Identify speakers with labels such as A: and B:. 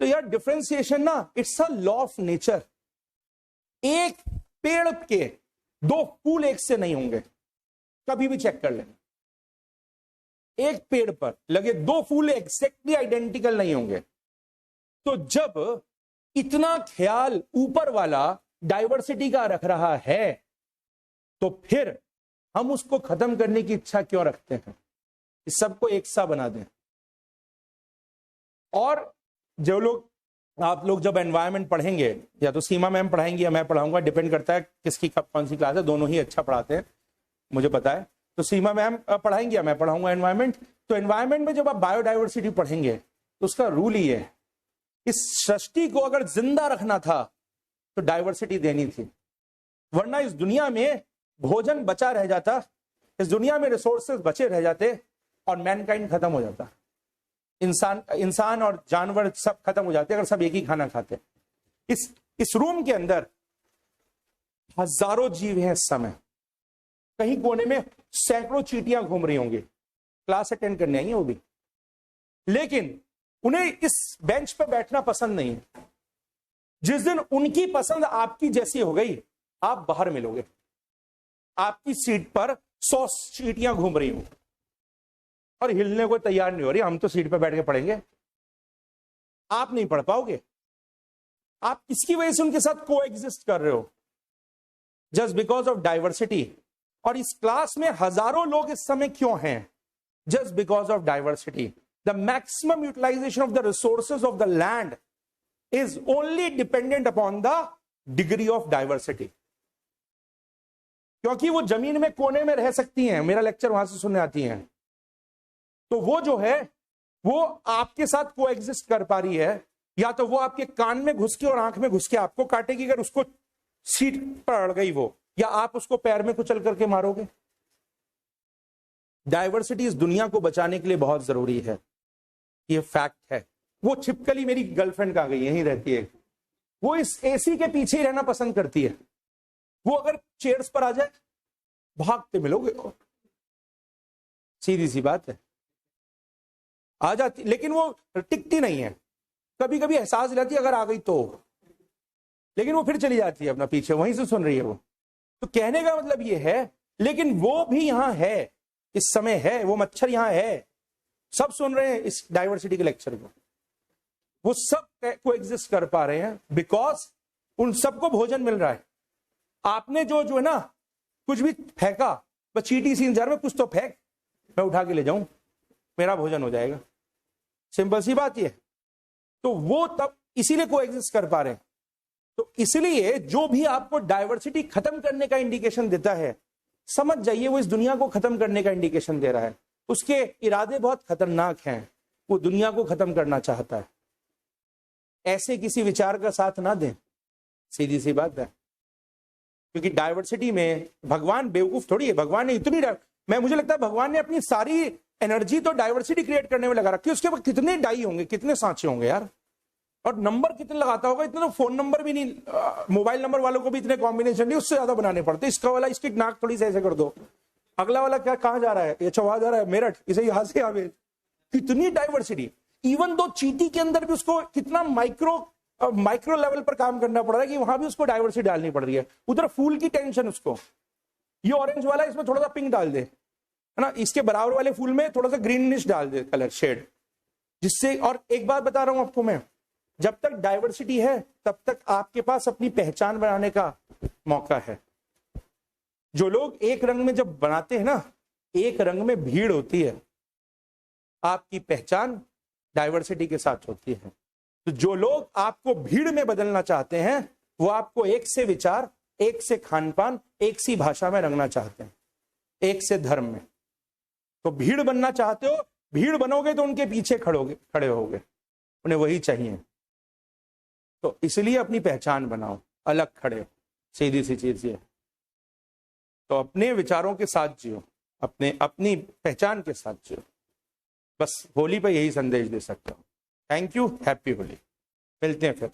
A: तो यार डिफरेंशिएशन ना it's a law of nature. एक पेड़ के दो फूल एक से नहीं होंगे, कभी भी चेक कर लेना। एक पेड़ पर लगे दो फूल एग्जैक्टली आइडेंटिकल नहीं होंगे। तो जब इतना ख्याल ऊपर वाला डाइवर्सिटी का रख रहा है, तो फिर हम उसको खत्म करने की इच्छा क्यों रखते हैं? इस सबको एक सा बना दें। और जो लोग, आप लोग जब एनवायरनमेंट पढ़ेंगे, या तो सीमा मैम पढ़ाएंगी या मैं पढ़ाऊंगा, डिपेंड करता है किसकी कौन सी क्लास है, दोनों ही अच्छा पढ़ाते हैं मुझे पता है। तो सीमा मैम पढ़ाएंगी या मैं पढ़ाऊंगा एनवायरनमेंट। तो एनवायरनमेंट में जब आप बायोडाइवर्सिटी पढ़ेंगे तो उसका रूल ही है, इस सृष्टि को अगर जिंदा रखना था तो डाइवर्सिटी देनी थी, वरना इस दुनिया में भोजन बचा रह जाता, इस दुनिया में रिसोर्सेज बचे रह जाते और मैनकाइंड खत्म हो जाता। इंसान और जानवर सब खत्म हो जाते अगर सब एक ही खाना खाते। इस रूम के अंदर हजारों जीव हैं इस समय, कहीं कोने में सैकड़ों चींटियां घूम रही होंगी, क्लास अटेंड करने आई है वो भी, लेकिन उन्हें इस बेंच पे बैठना पसंद नहीं है। जिस दिन उनकी पसंद आपकी जैसी हो गई, आप बाहर मिलोगे, आपकी सीट पर 100 चींटियां घूम रही होंगी और हिलने को तैयार नहीं हो रही, हम तो सीट पे बैठ के पढ़ेंगे, आप नहीं पढ़ पाओगे। आप इसकी वजह से उनके साथ को एग्जिस्ट कर रहे हो, जस्ट बिकॉज ऑफ डाइवर्सिटी। और इस क्लास में हजारों लोग इस समय क्यों हैं? Just because of diversity. The maximum utilisation of the resources of the land is only dependent upon the degree of diversity. क्योंकि वो जमीन में कोने में रह सकती हैं, मेरा लेक्चर वहां से सुनने आती हैं, तो वो जो है वो आपके साथ को एग्जिस्ट कर पा रही है, या तो वो आपके कान में घुस के और आंख में घुस के आपको काटेगी अगर उसको सीट पर अड़ गई वो, या आप उसको पैर में कुचल करके मारोगे। डाइवर्सिटी इस दुनिया को बचाने के लिए बहुत जरूरी है, ये फैक्ट है। वो छिपकली मेरी गर्लफ्रेंड कहाँ गई, यहीं रहती है, वो इस एसी के पीछे ही रहना पसंद करती है। वो अगर चेयर्स पर आ जाए भागते मिलोगे, सीधी सी बात है, आ जाती, लेकिन वो टिकती नहीं है। कभी कभी एहसास दिलाती है अगर आ गई तो, लेकिन वो फिर चली जाती है अपना पीछे, वहीं से सुन रही है वो। तो कहने का मतलब ये है, लेकिन वो भी यहां है, इस समय है, वो मच्छर यहां है, सब सुन रहे हैं इस डाइवर्सिटी के लेक्चर को, वो सब को एग्जिस्ट कर पा रहे हैं बिकॉज उन सबको भोजन मिल रहा है। आपने जो है ना कुछ भी फेंका, बस चींटी सी इंतजार में कुछ तो फेंक, मैं उठा के ले जाऊं, मेरा भोजन हो जाएगा, सिंपल सी बात ये। तो वो तब इसीलिए को एग्जिस्ट कर पा रहे हैं। तो इसलिए जो भी आपको डाइवर्सिटी खत्म करने का इंडिकेशन देता है, समझ जाइए वो इस दुनिया को खत्म करने का इंडिकेशन दे रहा है। उसके इरादे बहुत खतरनाक हैं, वो दुनिया को खत्म करना चाहता है। ऐसे किसी विचार का साथ ना दें, सीधी सी बात है। क्योंकि डाइवर्सिटी में भगवान बेवकूफ थोड़ी है, भगवान ने इतनी, मुझे लगता है भगवान ने अपनी सारी एनर्जी तो डाइवर्सिटी क्रिएट करने में लगा रखी है। उसके बाद कितने डाई होंगे, कितने सांचे होंगे यार, और नंबर कितने लगाता होगा, इतने तो फोन नंबर भी नहीं, मोबाइल नंबर वालों को भी इतने कॉम्बिनेशन नहीं, उससे ज्यादा बनाने पड़ते। इसका वाला इसकी नाक थोड़ी से ऐसे कर दो, अगला वाला क्या कहां जा रहा है, अच्छा वहां जा रहा है मेरठ, इसे यहां से यहाँ, कितनी डाइवर्सिटी। इवन दो चींटी के अंदर भी उसको कितना माइक्रो लेवल पर काम करना पड़ रहा है कि वहां भी उसको डाइवर्सिटी डालनी पड़ रही है। उधर फूल की टेंशन उसको, ये ऑरेंज वाला इसमें थोड़ा सा पिंक डाल दे, है ना, इसके बराबर वाले फूल में थोड़ा सा ग्रीनिश डाल दे कलर शेड, जिससे। और एक बात बता रहा हूं आपको मैं, जब तक डाइवर्सिटी है तब तक आपके पास अपनी पहचान बनाने का मौका है। जो लोग एक रंग में जब बनाते हैं ना, एक रंग में भीड़ होती है, आपकी पहचान डाइवर्सिटी के साथ होती है। तो जो लोग आपको भीड़ में बदलना चाहते हैं, वो आपको एक से विचार, एक से खान पान, एक सी भाषा में रंगना चाहते हैं, एक से धर्म में। तो भीड़ बनना चाहते हो, भीड़ बनोगे तो उनके पीछे खड़े होगे, उन्हें वही चाहिए। तो इसलिए अपनी पहचान बनाओ, अलग खड़े हो, सीधी सी चीज ये। तो अपने विचारों के साथ जियो, अपनी पहचान के साथ जियो। बस होली पे यही संदेश दे सकता हूँ। थैंक यू, हैप्पी होली, मिलते हैं फिर।